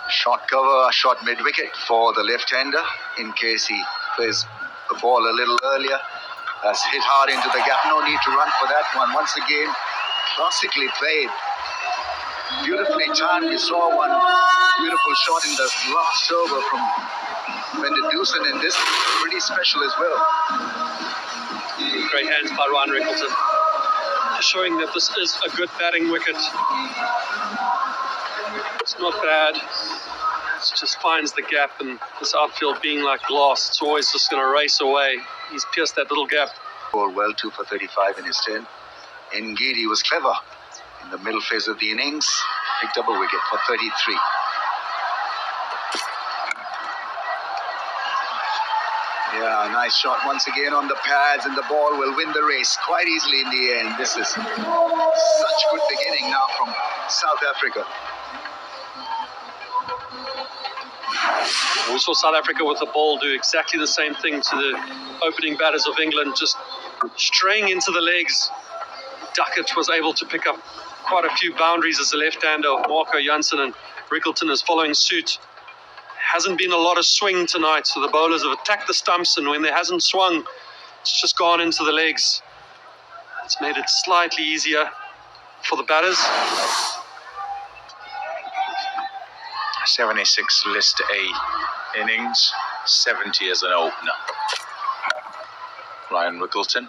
Short cover, short mid-wicket for the left-hander in case he plays the ball a little earlier. That's hit hard into the gap. No need to run for that one. Once again, classically played. Beautifully timed. We saw one beautiful shot in the last over from Brendan Dewson, and this is pretty special as well. Great hands by Ryan Rickleton, showing that this is a good batting wicket. It's not bad. It just finds the gap, and this outfield being like glass, it's always just going to race away. He's pierced that little gap. Ball well, 2 for 35 in his turn. Ngidi was clever in the middle phase of the innings. Picked up a wicket for 33. Yeah, nice shot once again on the pads, and the ball will win the race quite easily in the end. This is such good beginning now from South Africa. We saw South Africa with the ball do exactly the same thing to the opening batters of England, just straying into the legs. Duckett was able to pick up quite a few boundaries as the left-hander of Marco Jansen, and Rickleton is following suit. Hasn't been a lot of swing tonight, so the bowlers have attacked the stumps, and when there hasn't swung, it's just gone into the legs. It's made it slightly easier for the batters. 76 List A innings, 70 as an opener. Ryan Rickleton,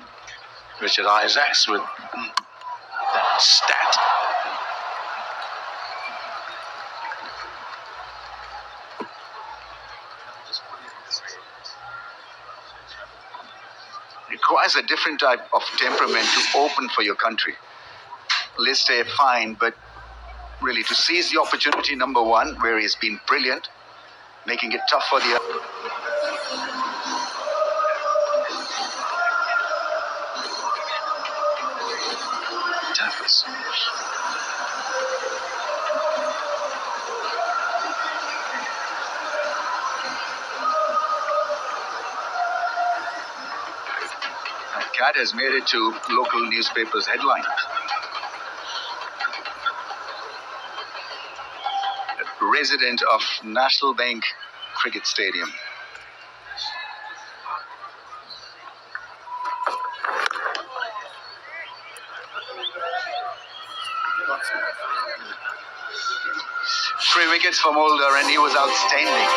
Richard Isaacs with that stat. Requires a different type of temperament to open for your country. List A, fine, but really to seize the opportunity, number one, where he's been brilliant, making it tough for the tackles. That cat has made it to local newspapers' headline. Resident of National Bank Cricket Stadium. Three wickets for Mulder, and he was outstanding.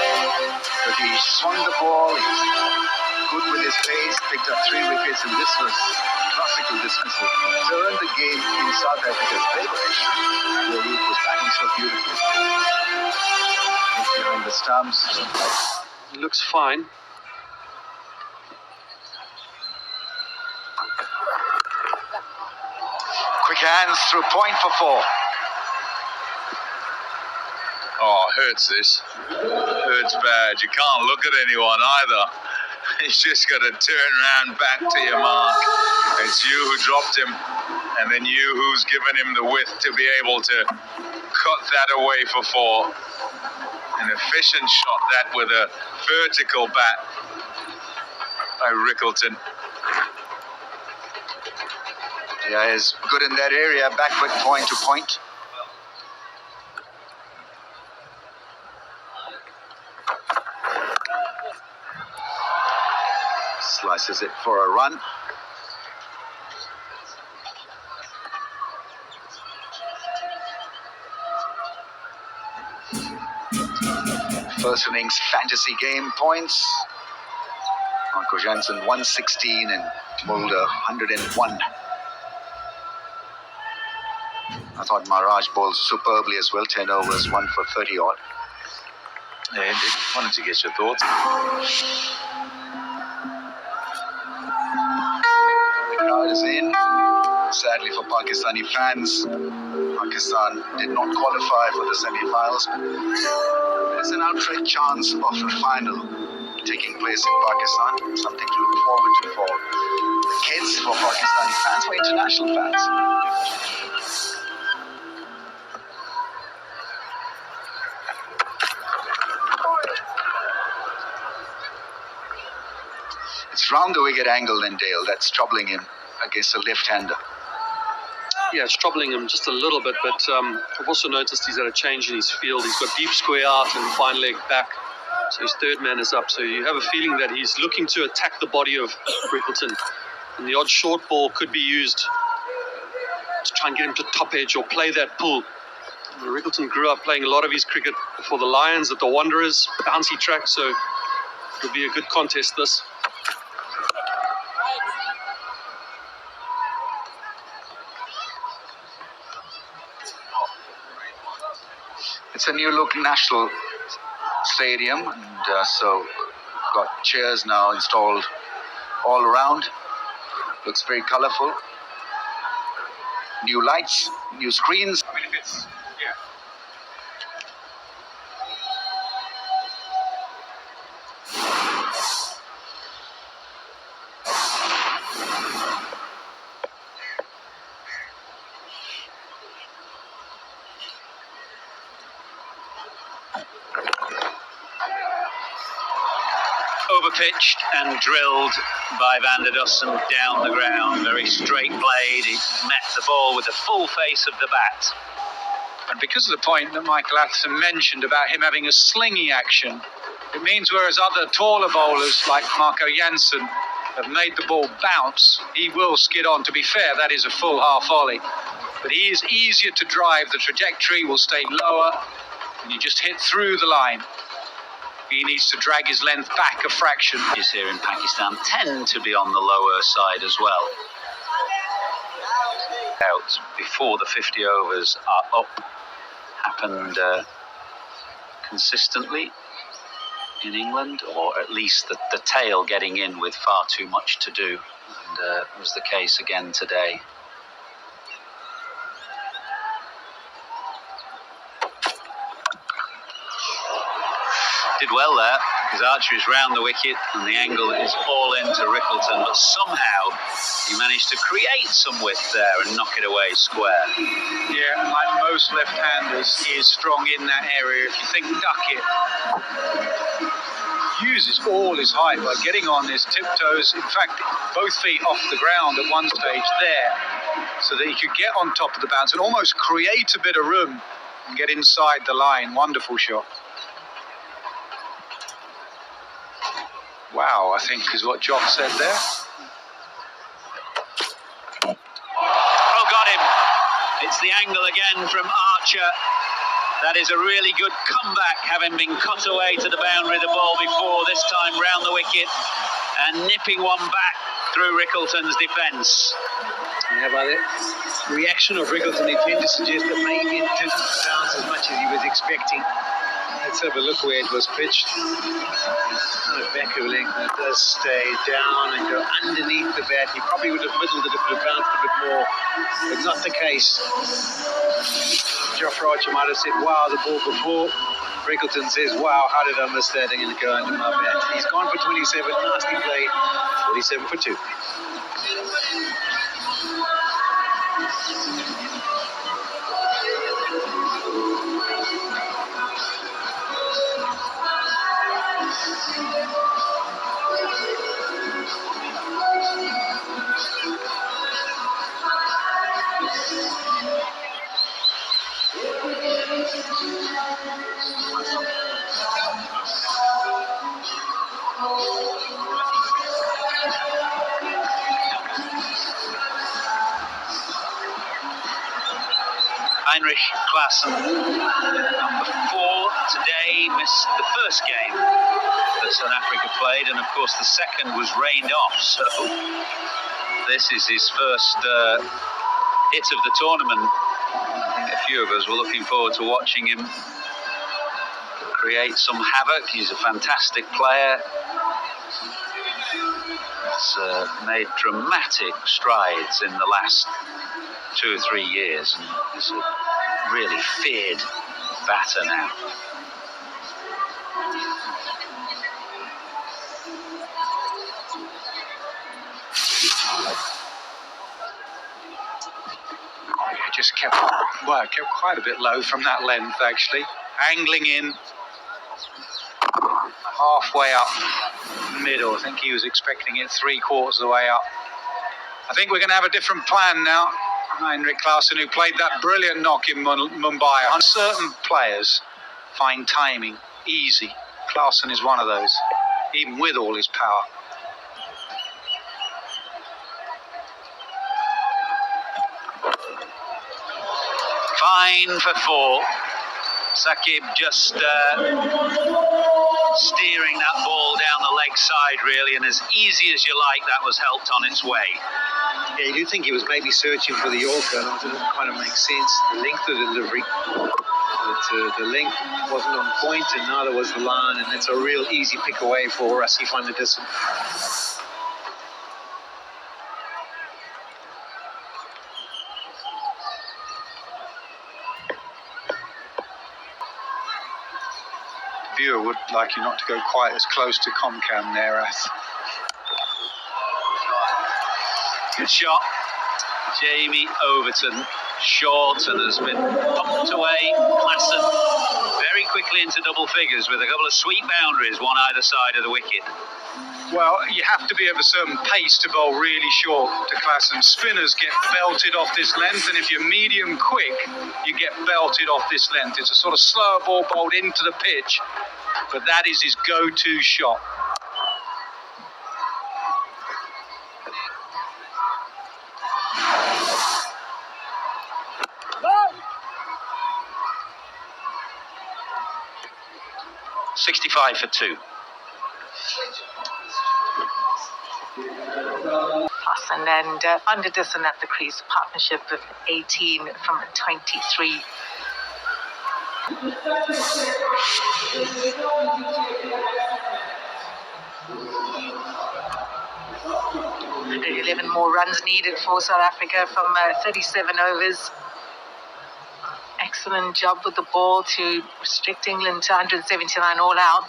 But he swung the ball, he's good with his pace, picked up 3 wickets, and this was classical dismissal. Turned the game in South Africa's favor, actually. Where Root was batting so beautifully. Behind the stumps. He looks fine. Quick hands through point for 4. Oh, hurts this. Hurts bad. You can't look at anyone either. He's just got to turn around back to your mark. It's you who dropped him, and then you who's given him the width to be able to cut that away for 4. An efficient shot, that with a vertical bat by Rickleton. Yeah, he's good in that area, backward point to point. Slices it for a run. First innings fantasy game points. Marco Jansen 116 and Mulder 101. I thought Maharaj bowled superbly as well. 10 overs, 1 for 30 odd. Yeah, indeed. Wanted to get your thoughts. The crowd is in. Sadly for Pakistani fans, Pakistan did not qualify for the semi-finals. There's an outright chance of a final taking place in Pakistan. Something to look forward to for the kids, for Pakistani fans, for international fans. It's round the wicket angle then, Dale. That's troubling him against a left-hander. yeah, it's troubling him just a little bit, but I've also noticed he's had a change in his field. He's got deep square out and fine leg back, so his third man is up. So you have a feeling that he's looking to attack the body of Rickleton, and the odd short ball could be used to try and get him to top edge or play that pull. Rickleton grew up playing a lot of his cricket for the Lions at the Wanderers, bouncy track, so it'll be a good contest this. It's a new look National Stadium, and so got chairs now installed all around. Looks very colourful. New lights, new screens. I mean, if it's, yeah. Overpitched and drilled by Van der Dussen down the ground. Very straight blade. He met the ball with the full face of the bat. And because of the point that Michael Atherton mentioned about him having a slinging action, it means whereas other taller bowlers like Marco Jansen have made the ball bounce, he will skid on. To be fair, that is a full half volley. But he is easier to drive. The trajectory will stay lower and you just hit through the line. He needs to drag his length back a fraction. Here in Pakistan tend to be on the lower side as well. Out before the 50 overs are up happened consistently in England, or at least the tail getting in with far too much to do, and was the case again today. Did well there. His archer is round the wicket and the angle is all into Rickleton, but somehow he managed to create some width there and knock it away square. Yeah, and like most left-handers, he is strong in that area. If you think Duckett uses all his height by getting on his tiptoes, in fact, both feet off the ground at one stage there, so that he could get on top of the bounce and almost create a bit of room and get inside the line. Wonderful shot. Wow, I think is what Jock said there. Oh, got him. It's the angle again from Archer. That is a really good comeback, having been cut away to the boundary of the ball before, this time round the wicket and nipping one back through Rickleton's defence. Yeah, by the reaction of Rickleton, it tended to suggest that maybe it didn't bounce as much as he was expecting. Let's have a look where it was pitched. Kind of back of length, and it does stay down and go underneath the bat. He probably would have middled it if it had bounced a bit more, but not the case. Geoff Archer might have said, wow, the ball before. Rickleton says, wow, how did I miss that? I'm going to go under my bat. He's gone for 27, nasty play, 47 for 2. Heinrich Klaassen, number 4 today, missed the first game that South Africa played, and of course the second was rained off, so this is his first hit of the tournament. I think a few of us were looking forward to watching him create some havoc. He's a fantastic player. He's made dramatic strides in the last 2 or 3 years, and he's a really feared batter now. Just kept quite a bit low from that length, actually. Angling in, halfway up middle. I think he was expecting it 3/4 of the way up. I think we're going to have a different plan now. Heinrich Klaasen, who played that brilliant knock in Mumbai. Uncertain players find timing easy. Klaasen is one of those, even with all his power. Fine for 4. Sakib just steering that ball down the leg side, really, and as easy as you like, that was helped on its way. Yeah, you do think he was maybe searching for the Yorker, and it doesn't kind of make sense, the length of the delivery. But the length wasn't on point, and neither was the line, and that's a real easy pick away for Rassie van der Dussen. Viewer would like you not to go quite as close to Comcam there, Ath. Good shot. Jamie Overton, short, and has been pumped away. Klaasen very quickly into double figures with a couple of sweet boundaries, one either side of the wicket. Well, you have to be of a certain pace to bowl really short to Klaasen. Spinners get belted off this length, and if you're medium quick, you get belted off this length. It's a sort of slower ball bowled into the pitch, but that is his go-to shot. Oh! 65 for 2. And then van der Dussen at the crease, partnership of 18 from 23. And 11 more runs needed for South Africa from 37 overs. Excellent job with the ball to restrict England to 179 all out.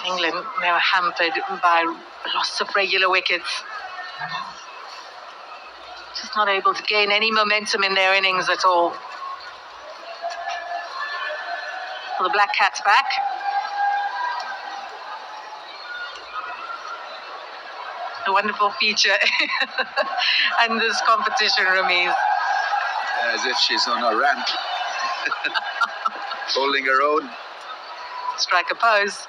England, they were hampered by loss of regular wickets. Just not able to gain any momentum in their innings at all. Well, the Black Cats back. A wonderful feature and this competition, Ramiz. As if she's on a ramp. Holding her own. Strike a pose.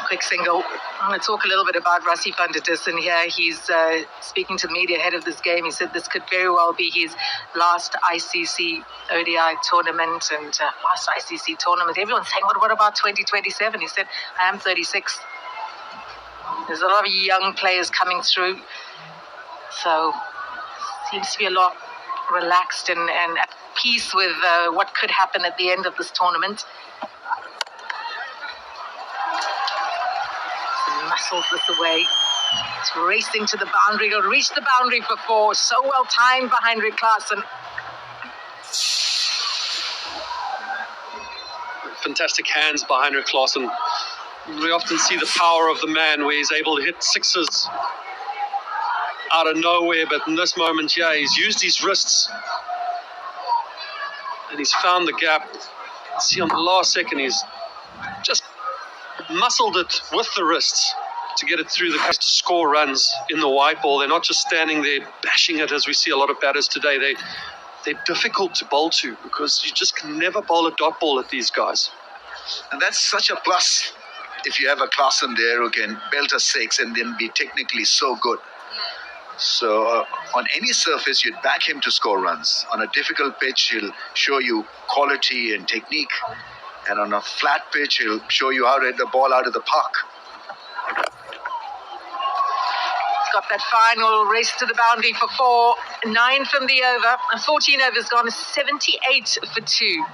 Quick single. I'm going to talk a little bit about Rassie van der Dussen here. He's speaking to the media ahead of this game. He said this could very well be his last ICC ODI tournament and last ICC tournament. Everyone's saying, what about 2027? He said, I am 36. There's a lot of young players coming through. So seems to be a lot relaxed and at peace with what could happen at the end of this tournament. Muscles this away. It's racing to the boundary. He'll reach the boundary for 4. So well timed by Heinrich Klaasen. Fantastic hands by Heinrich Klaasen. We often see the power of the man where he's able to hit sixes out of nowhere, but in this moment, yeah, he's used his wrists and he's found the gap. See on the last second, he's just muscled it with the wrists to get it through the crease to score runs in the white ball. They're not just standing there bashing it as we see a lot of batters today. They're difficult to bowl to because you just can never bowl a dot ball at these guys. And that's such a plus if you have a Klaasen there who can belt a 6 and then be technically so good. So on any surface, you'd back him to score runs. On a difficult pitch, he'll show you quality and technique. And on a flat pitch, he'll show you how to hit the ball out of the park. He's got that final race to the boundary for 4. 9 from the over. 14 overs gone. 78 for 2.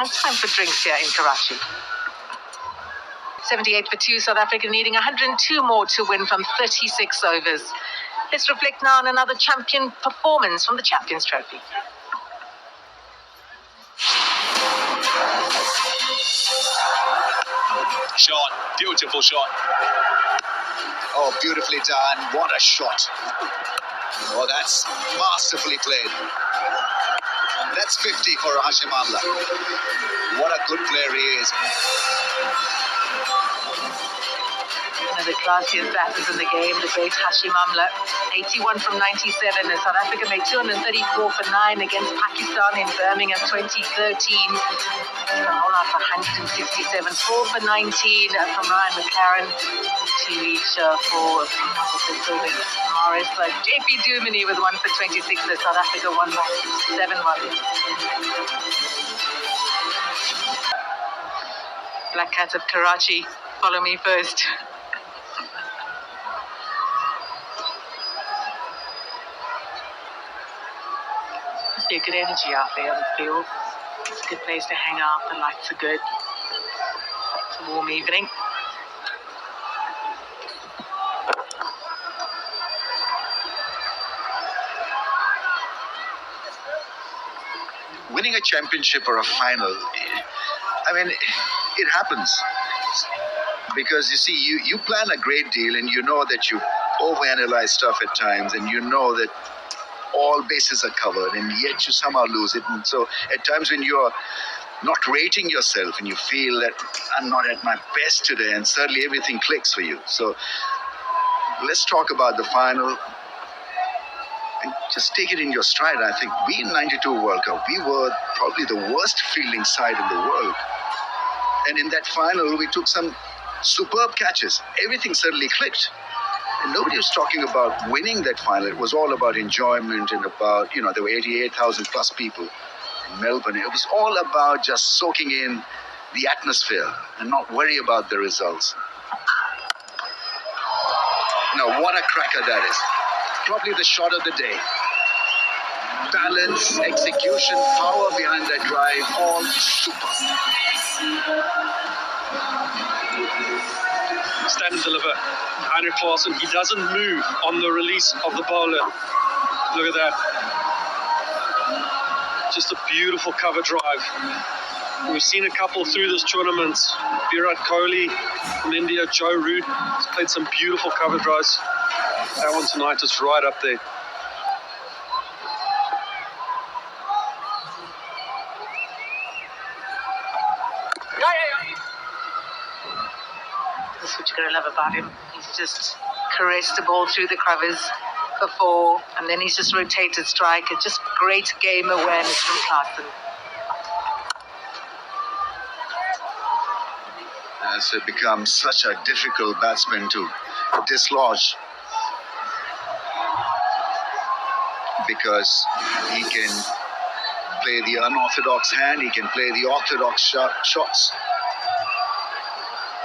It's time for drinks here in Karachi. 78 for 2. South Africa needing 102 more to win from 36 overs. Let's reflect now on another champion performance from the Champions Trophy. Shot, beautiful shot. Oh, beautifully done. What a shot. Oh, that's masterfully played. That's 50 for Hashim Amla. What a good player he is. One of the classiest batters in the game, the great Hashim Amla. 81 from 97 as South Africa made 234 for 9 against Pakistan in Birmingham 2013. From all out for 167, 4 for 19 from Ryan McLaren, 2 each for Morris. JP Duminy with 1 for 26 as South Africa won 7-1. Black Cat of Karachi, follow me first. Must be a good energy out there on the field. It's a good place to hang out. The lights are good. It's a warm evening. Winning a championship or a final, I mean, it happens. Because you see, you plan a great deal and you know that you overanalyze stuff at times and you know that all bases are covered and yet you somehow lose it. And so at times when you're not rating yourself and you feel that I'm not at my best today and suddenly everything clicks for you. So let's talk about the final and just take it in your stride. I think we in 92 World Cup, we were probably the worst fielding side in the world. And in that final, we took some superb catches. Everything suddenly clicked. And nobody was talking about winning that final. It was all about enjoyment and about, there were 88,000 plus people in Melbourne. It was all about just soaking in the atmosphere and not worry about the results. Now, what a cracker that is. Probably the shot of the day. Balance, execution, power behind that drive, all super. Stand and deliver. Heinrich Klaasen, he doesn't move on the release of the bowler. Look at that. Just a beautiful cover drive. We've seen a couple through this tournament. Virat Kohli from India, Joe Root has played some beautiful cover drives. That one tonight is right up there. That's what you're going to love about him. He's just caressed the ball through the covers for 4, and then he's just rotated strike. It's just great game awareness from Klaasen. As it becomes such a difficult batsman to dislodge because he can play the unorthodox hand, he can play the orthodox shots.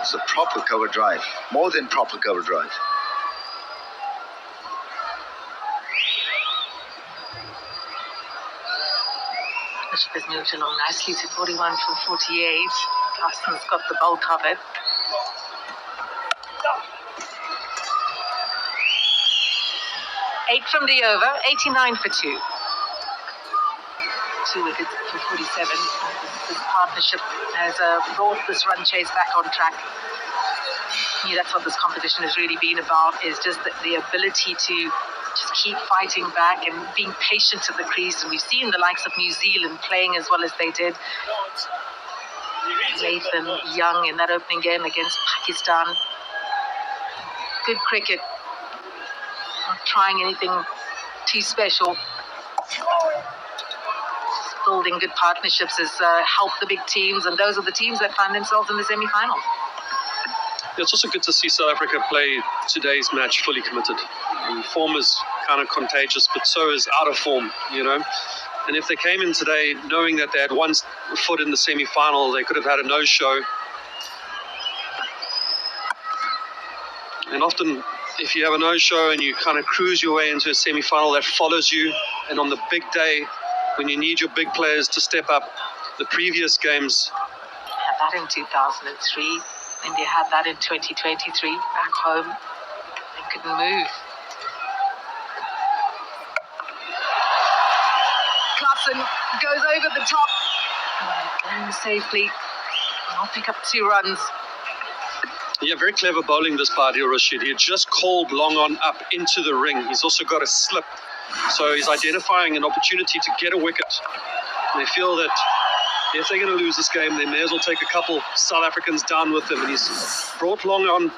It's a proper cover drive, more than proper cover drive. Bishop has moved along nicely to 41 from 48. Klaasen's got the ball covered. Eight from the over, 89 for 2. 2 wickets for 47. This partnership has brought this run chase back on track. Yeah, that's what this competition has really been about, is just the ability to just keep fighting back and being patient at the crease. And we've seen the likes of New Zealand playing as well as they did. Latham Young in that opening game against Pakistan. Good cricket. Not trying anything too special. Building good partnerships has helped the big teams, and those are the teams that find themselves in the semi-finals. It's also good to see South Africa play today's match fully committed. And form is kind of contagious, but so is out of form, And if they came in today knowing that they had one foot in the semi-final, they could have had a no-show. And often, if you have a no-show and you kind of cruise your way into a semi-final, that follows you. And on the big day, when you need your big players to step up, the previous games. Had that in 2003. India had that in 2023. Back home, they couldn't move. Klaasen goes over the top. Going safely. I'll pick up 2 runs. Yeah, very clever bowling this part here, Rashid. He had just called long on up into the ring. He's also got a slip. So he's identifying an opportunity to get a wicket. They feel that if they're going to lose this game, they may as well take a couple South Africans down with them. And he's brought Long on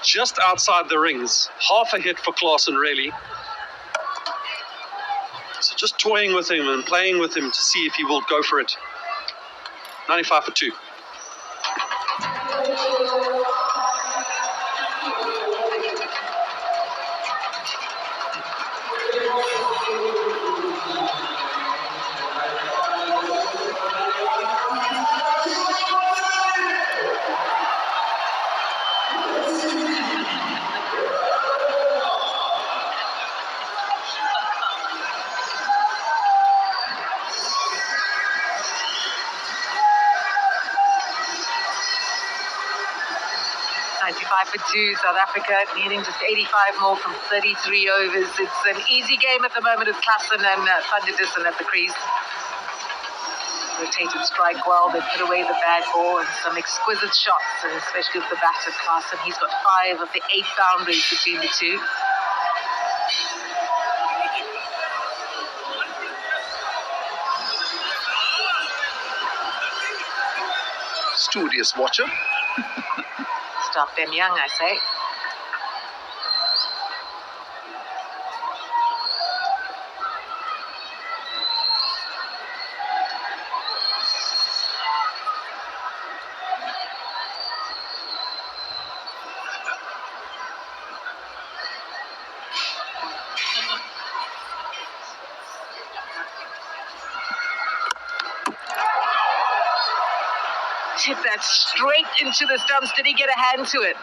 just outside the rings. Half a hit for Klaasen, really. So just toying with him and playing with him to see if he will go for it. 95 for 2. For 2, South Africa needing just 85 more from 33 overs. It's an easy game at the moment with Klaasen and Van der Dussen at the crease. Rotated strike well, they put away the bad ball and some exquisite shots, and especially with the bat of Klaasen. He's got 5 of the 8 boundaries between the two. Studious watcher. Start them young, I say. Hit that straight into the stumps. Did he get a hand to it?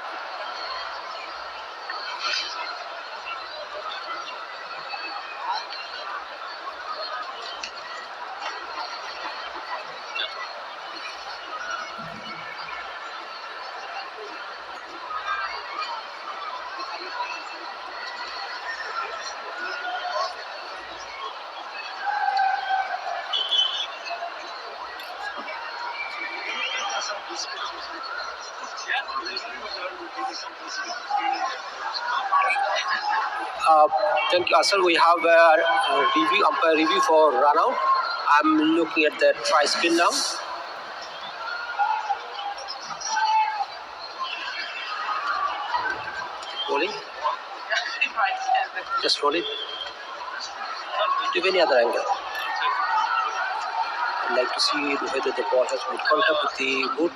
Thank you, Asal. We have a review, umpire review for run out. I'm looking at the try spin now. Rolling. Just roll it. Give any other angle. I'd like to see whether the ball has made contact with the wood.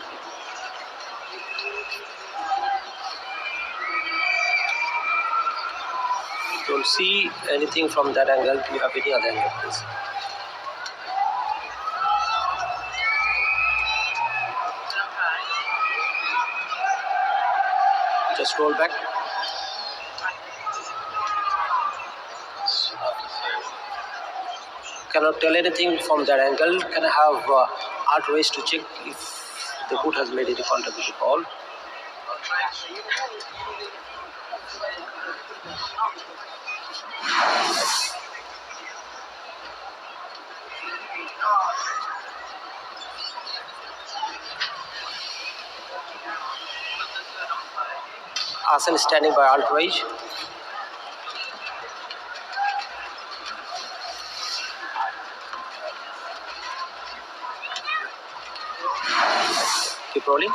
Don't see anything from that angle. Do you have any other angle, please? Just roll back. Cannot tell anything from that angle. Can I have art race to check if the boot has made any contact with the ball? Asan is standing by outrage. Keep rolling.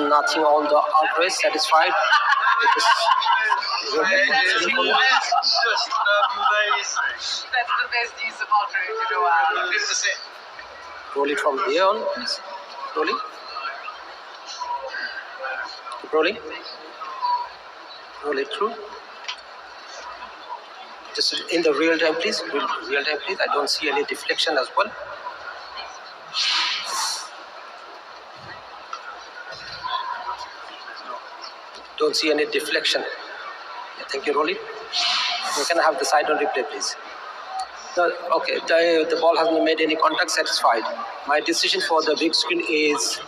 Nothing on the outrage. Satisfied. Just amazing. That's the best use of outrage in a while. 50%. Roll it from here on, please. Rolling. Keep rolling. Roll it through. Just in the real time, please. Real time, please. I don't see any deflection as well. Don't see any deflection. Yeah, thank you. Roll it. You can have the side on replay, please. No, okay, the ball hasn't made any contact. Satisfied. My decision for the big screen is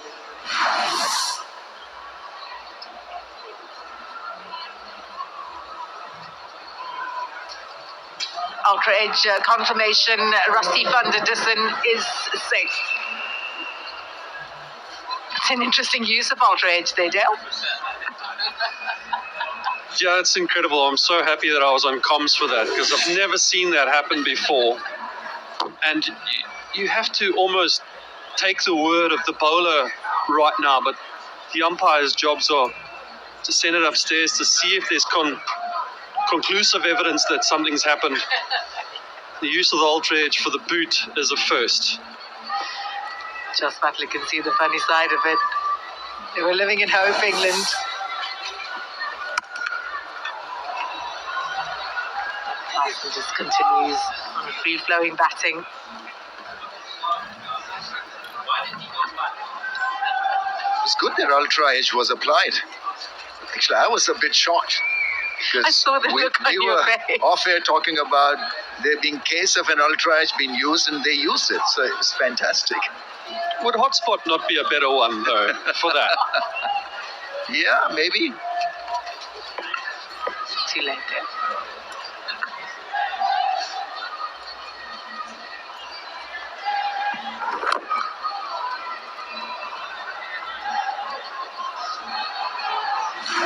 Ultra Edge confirmation. Rusty van der Dussen is safe. It's an interesting use of Ultra Edge there, Dale. Yeah, it's incredible. I'm so happy that I was on comms for that because I've never seen that happen before. And you have to almost take the word of the bowler right now, but the umpire's jobs are to send it upstairs to see if there's conclusive evidence that something's happened. The use of the ultra edge for the boot is a first. Joss Butler can see the funny side of it. They were living in hope, England. Tyson just continues on a free-flowing batting. It's good that ultra edge was applied. Actually, I was a bit shocked. I saw the look on we your were face. off air talking about there being case of an ultra edge being used, and they used it. So it was fantastic. Would hotspot not be a better one, though, for that? Yeah, maybe. Too late there.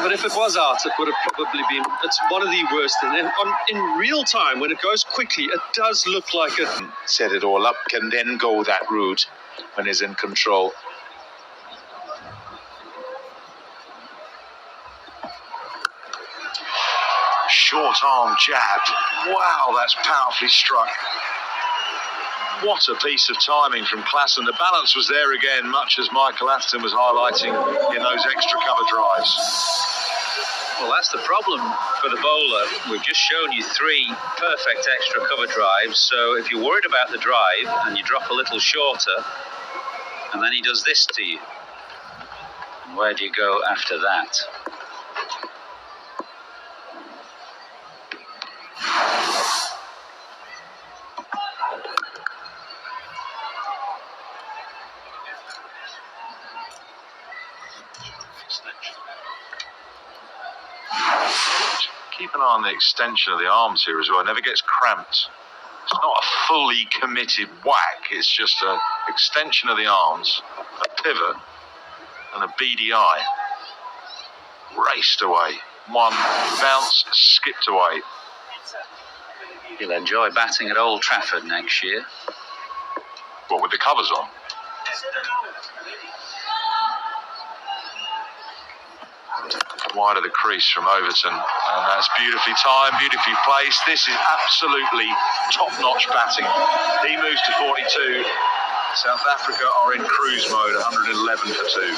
But if it was out, it would have probably been. It's one of the worst. And in real time, when it goes quickly, it does look like it. Set it all up, can then go that route when he's in control. Short arm jab. Wow, that's powerfully struck. What a piece of timing from Klassen. The balance was there again, much as Michael Atherton was highlighting in those extra cover drives. Well, that's the problem for the bowler. We've just shown you 3 perfect extra cover drives. So if you're worried about the drive and you drop a little shorter, and then he does this to you, where do you go after that? Keep an eye on the extension of the arms here as well. It never gets cramped. It's not a fully committed whack. It's just an extension of the arms, a pivot, and a beady eye. Raced away. One bounce, skipped away. He'll enjoy batting at Old Trafford next year. What, with the covers on? Wide of the crease from Overton, and that's beautifully timed, beautifully placed. This is absolutely top-notch batting. He moves to 42. South Africa are in cruise mode, 111 for 2.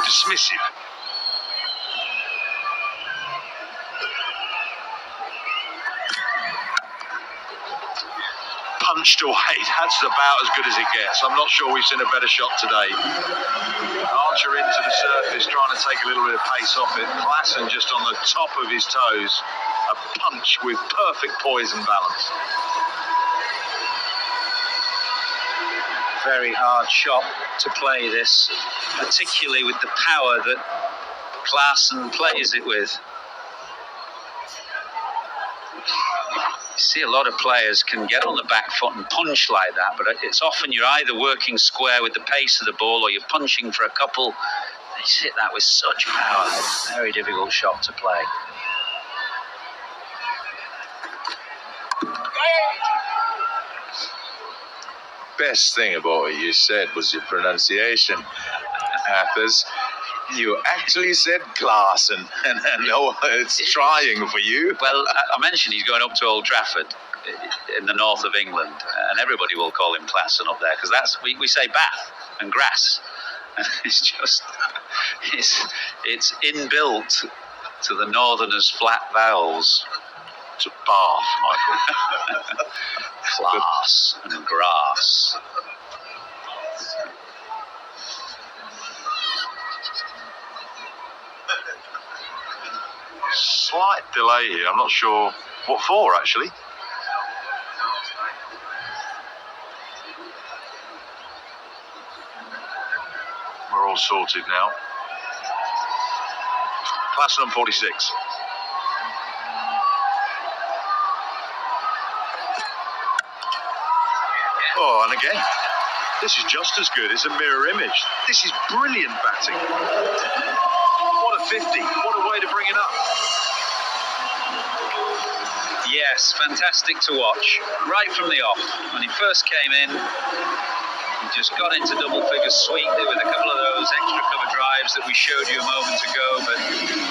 Dismissive. Punched away. That's about as good as it gets. I'm not sure we've seen a better shot today. Archer into the surface, trying to take a little bit of pace off it. Klassen just on the top of his toes. A punch with perfect poise and balance. Very hard shot to play this, particularly with the power that Klassen plays it with. You see a lot of players can get on the back foot and punch like that, but it's often you're either working square with the pace of the ball or you're punching for a couple. They hit that with such power. Very difficult shot to play. Best thing about what you said was your pronunciation, Athers. You actually said Klassen, and no, it's trying for you. Well, I mentioned he's going up to Old Trafford in the north of England, and everybody will call him Klassen up there because that's we say Bath and grass. And it's just it's inbuilt to the northerners' flat vowels. To Bath, Michael. Class and grass. delay here. I'm not sure what for, actually. We're all sorted now. Klassen on 46. Oh, and again, this is just as good. It's a mirror image. This is brilliant batting. What a 50. What a way to bring it up. Yes, fantastic to watch. Right from the off. When he first came in, he just got into double figures sweetly with a couple of those extra cover drives that we showed you a moment ago, but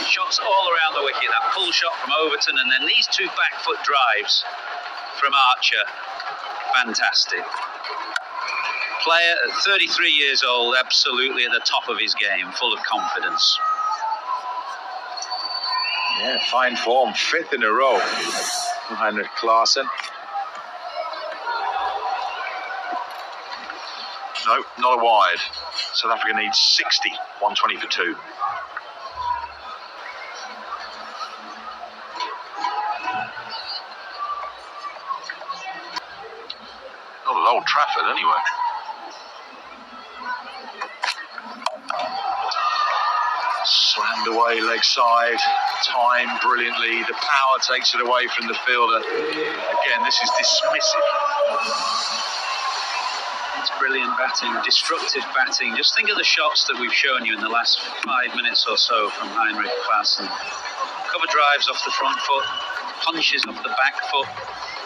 shots all around the wicket. That pull shot from Overton, and then these two back foot drives from Archer. Fantastic. Player at 33 years old, absolutely at the top of his game, full of confidence. Yeah, fine form, 5th in a row for Heinrich Klaassen. No, not a wide. South Africa needs 60, 120 for 2. Not at Old Trafford, anyway. Slammed away leg side, timed brilliantly. The power takes it away from the fielder. Again, this is dismissive. It's brilliant batting, destructive batting. Just think of the shots that we've shown you in the last 5 minutes or so from Heinrich Klaassen. Cover drives off the front foot, punches off the back foot,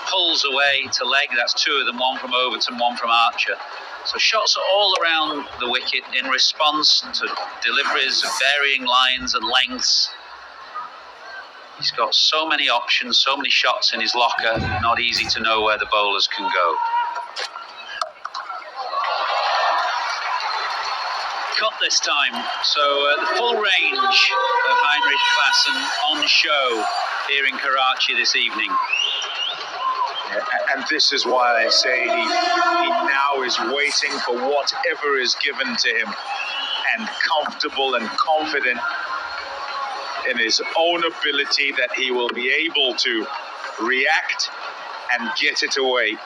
pulls away to leg. That's 2 of them, one from Overton, one from Archer. So shots all around the wicket in response to deliveries of varying lines and lengths. He's got so many options, so many shots in his locker, not easy to know where the bowlers can go. Cut this time, so the full range of Heinrich Klaassen on show here in Karachi this evening. And this is why I say he now is waiting for whatever is given to him, and comfortable and confident in his own ability that he will be able to react and get it away,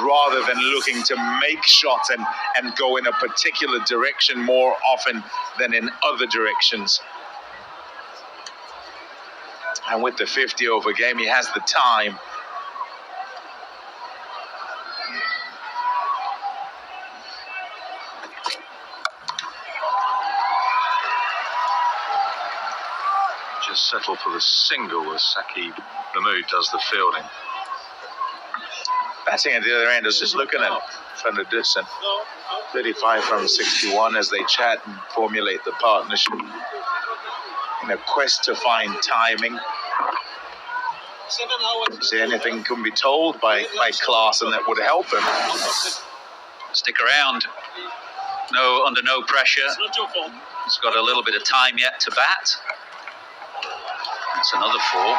rather than looking to make shots and go in a particular direction more often than in other directions. And with the 50 over game, he has the time. Just settle for the single as Saqib Mahmood does the fielding. Batting at the other end, I was just looking at Van der Dussen. 35 from 61 as they chat and formulate the partnership in a quest to find timing. Is there anything can be told by Klaassen that would help him? Stick around. Under no pressure. He's got a little bit of time yet to bat. That's another 4.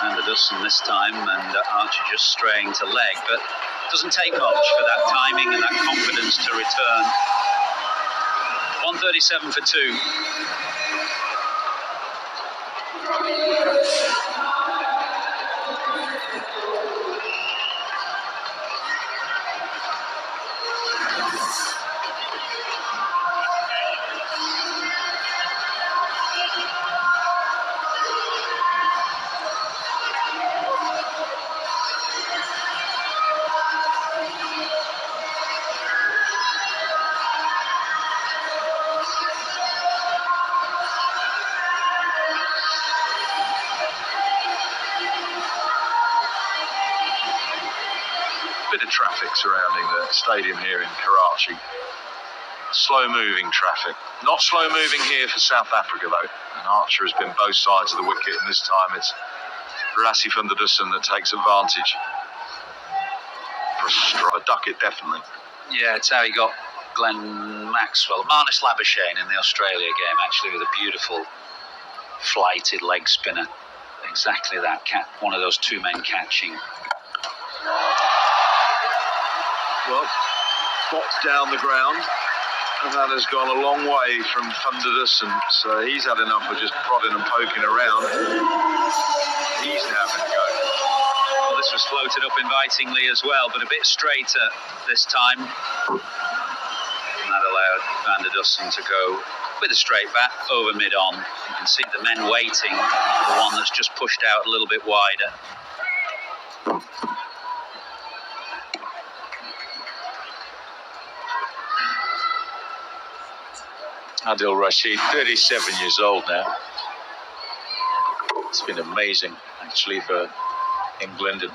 Van der Dussen this time, and Archer just straying to leg, but it doesn't take much for that timing and that confidence to return. 137 for 2. Bit of traffic surrounding the stadium here in Karachi. Slow moving traffic. Not slow moving here for South Africa though. And Archer has been both sides of the wicket, and this time it's Rassie van der Dussen that takes advantage. For a ducket, definitely. Yeah, it's how he got Glenn Maxwell, Marnus Labuschagne in the Australia game, actually, with a beautiful flighted leg spinner. Exactly that, one of those 2 men catching. Well, box down the ground. And that has gone a long way from Thunderdussen, so he's had enough of just prodding and poking around. He's now going to go. Well, this was floated up invitingly as well, but a bit straighter this time. And that allowed Thunderdussen to go with a straight bat over mid-on. You can see the men waiting for the one that's just pushed out a little bit wider. Adil Rashid, 37 years old now. It's been amazing, actually, for England and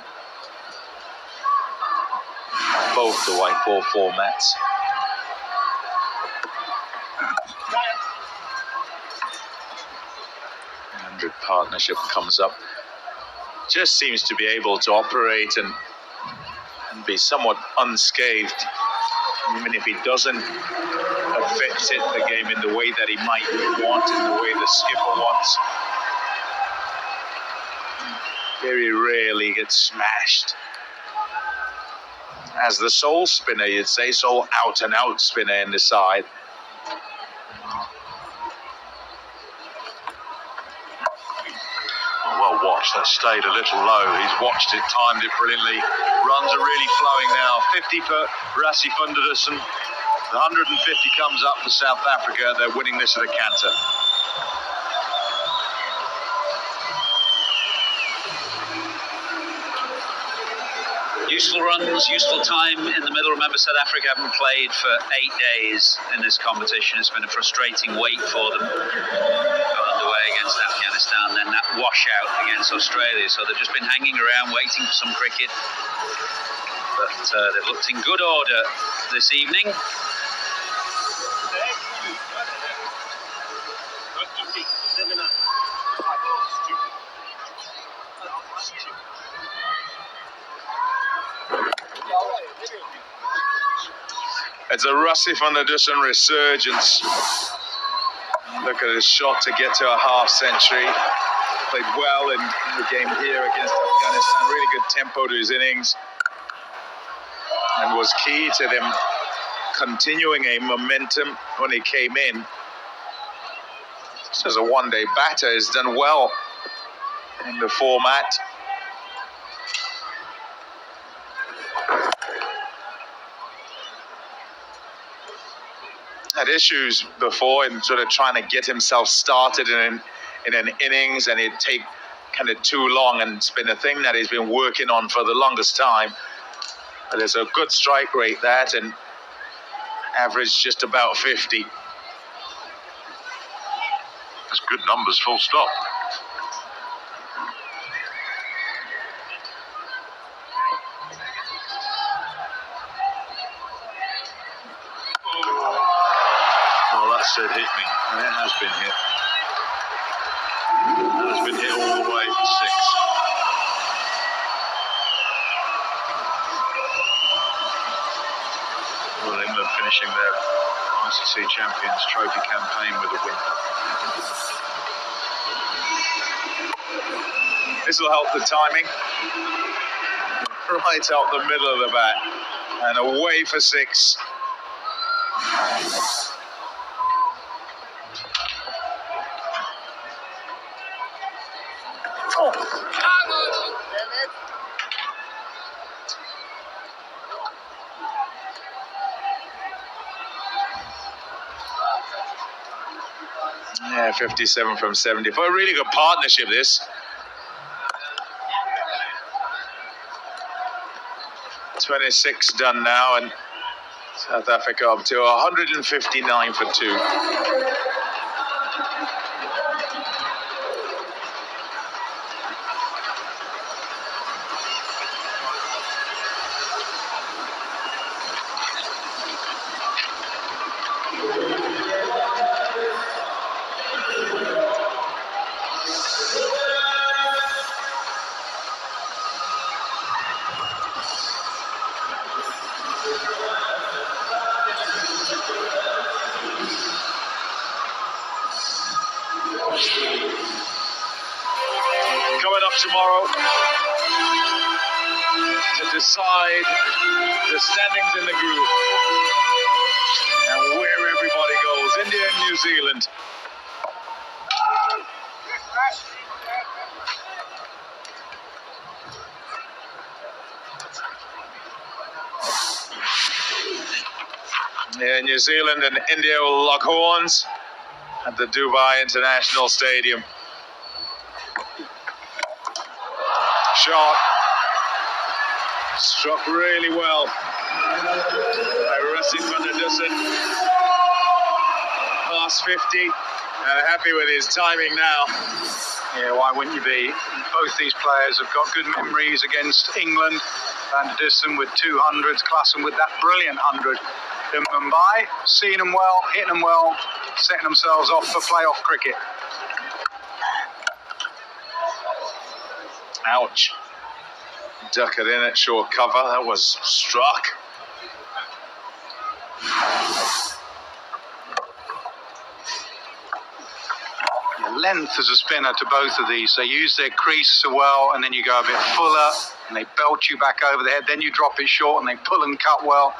both the white ball formats. The partnership comes up. Just seems to be able to operate and be somewhat unscathed, even if he doesn't affect the game in the way that he might want, in the way the skipper wants. Very rarely gets smashed. As the sole spinner, you'd say, sole out-and-out spinner in the side. Well watched, that stayed a little low. He's watched it, timed it brilliantly. Runs are really flowing now. 50 for Rassi Thunderdussen. The 150 comes up for South Africa. They're winning this at a canter. Useful runs, useful time in the middle. Remember, South Africa haven't played for 8 days in this competition. It's been a frustrating wait for them. Got underway against Afghanistan, then that washout against Australia. So they've just been hanging around waiting for some cricket. But they've looked in good order this evening. It's a Rassi Thunderdussen resurgence. Look at his shot to get to a half century. Played well in the game here against Afghanistan. Really good tempo to his innings. And was key to them continuing a momentum when he came in. Just as a one-day batter, has done well in the format. Had issues before in sort of trying to get himself started in an innings, and it'd take kind of too long, and it's been a thing that he's been working on for the longest time. But there's a good strike rate, that, and average just about 50. That's good numbers, full stop. Well, that said hit me, and it has been hit. It has been hit all the way for 6. Well, England finishing their ICC Champions Trophy campaign with a win. This will help the timing. Right out the middle of the bat, and away for 6. Yeah, 57 from 74. A really good partnership, this. 26 done now, and South Africa up to 159 for 2. Coming up tomorrow to decide the standings in the group. And where everybody goes, India and New Zealand. Yeah, New Zealand and India will lock horns at the Dubai International Stadium. Shot. Struck really well by Rassi van der Dussen. Past 50 and happy with his timing now. Yeah, why wouldn't you be? Both these players have got good memories against England. Van der Dussen with 200s, Klassen with that brilliant 100 in Mumbai. Seeing them well, hitting them well, setting themselves off for playoff cricket. Ouch. Duck it in at short cover. That was struck. Length as a spinner to both of these. They use their crease so well, and then you go a bit fuller, and they belt you back over the head. Then you drop it short, and they pull and cut well.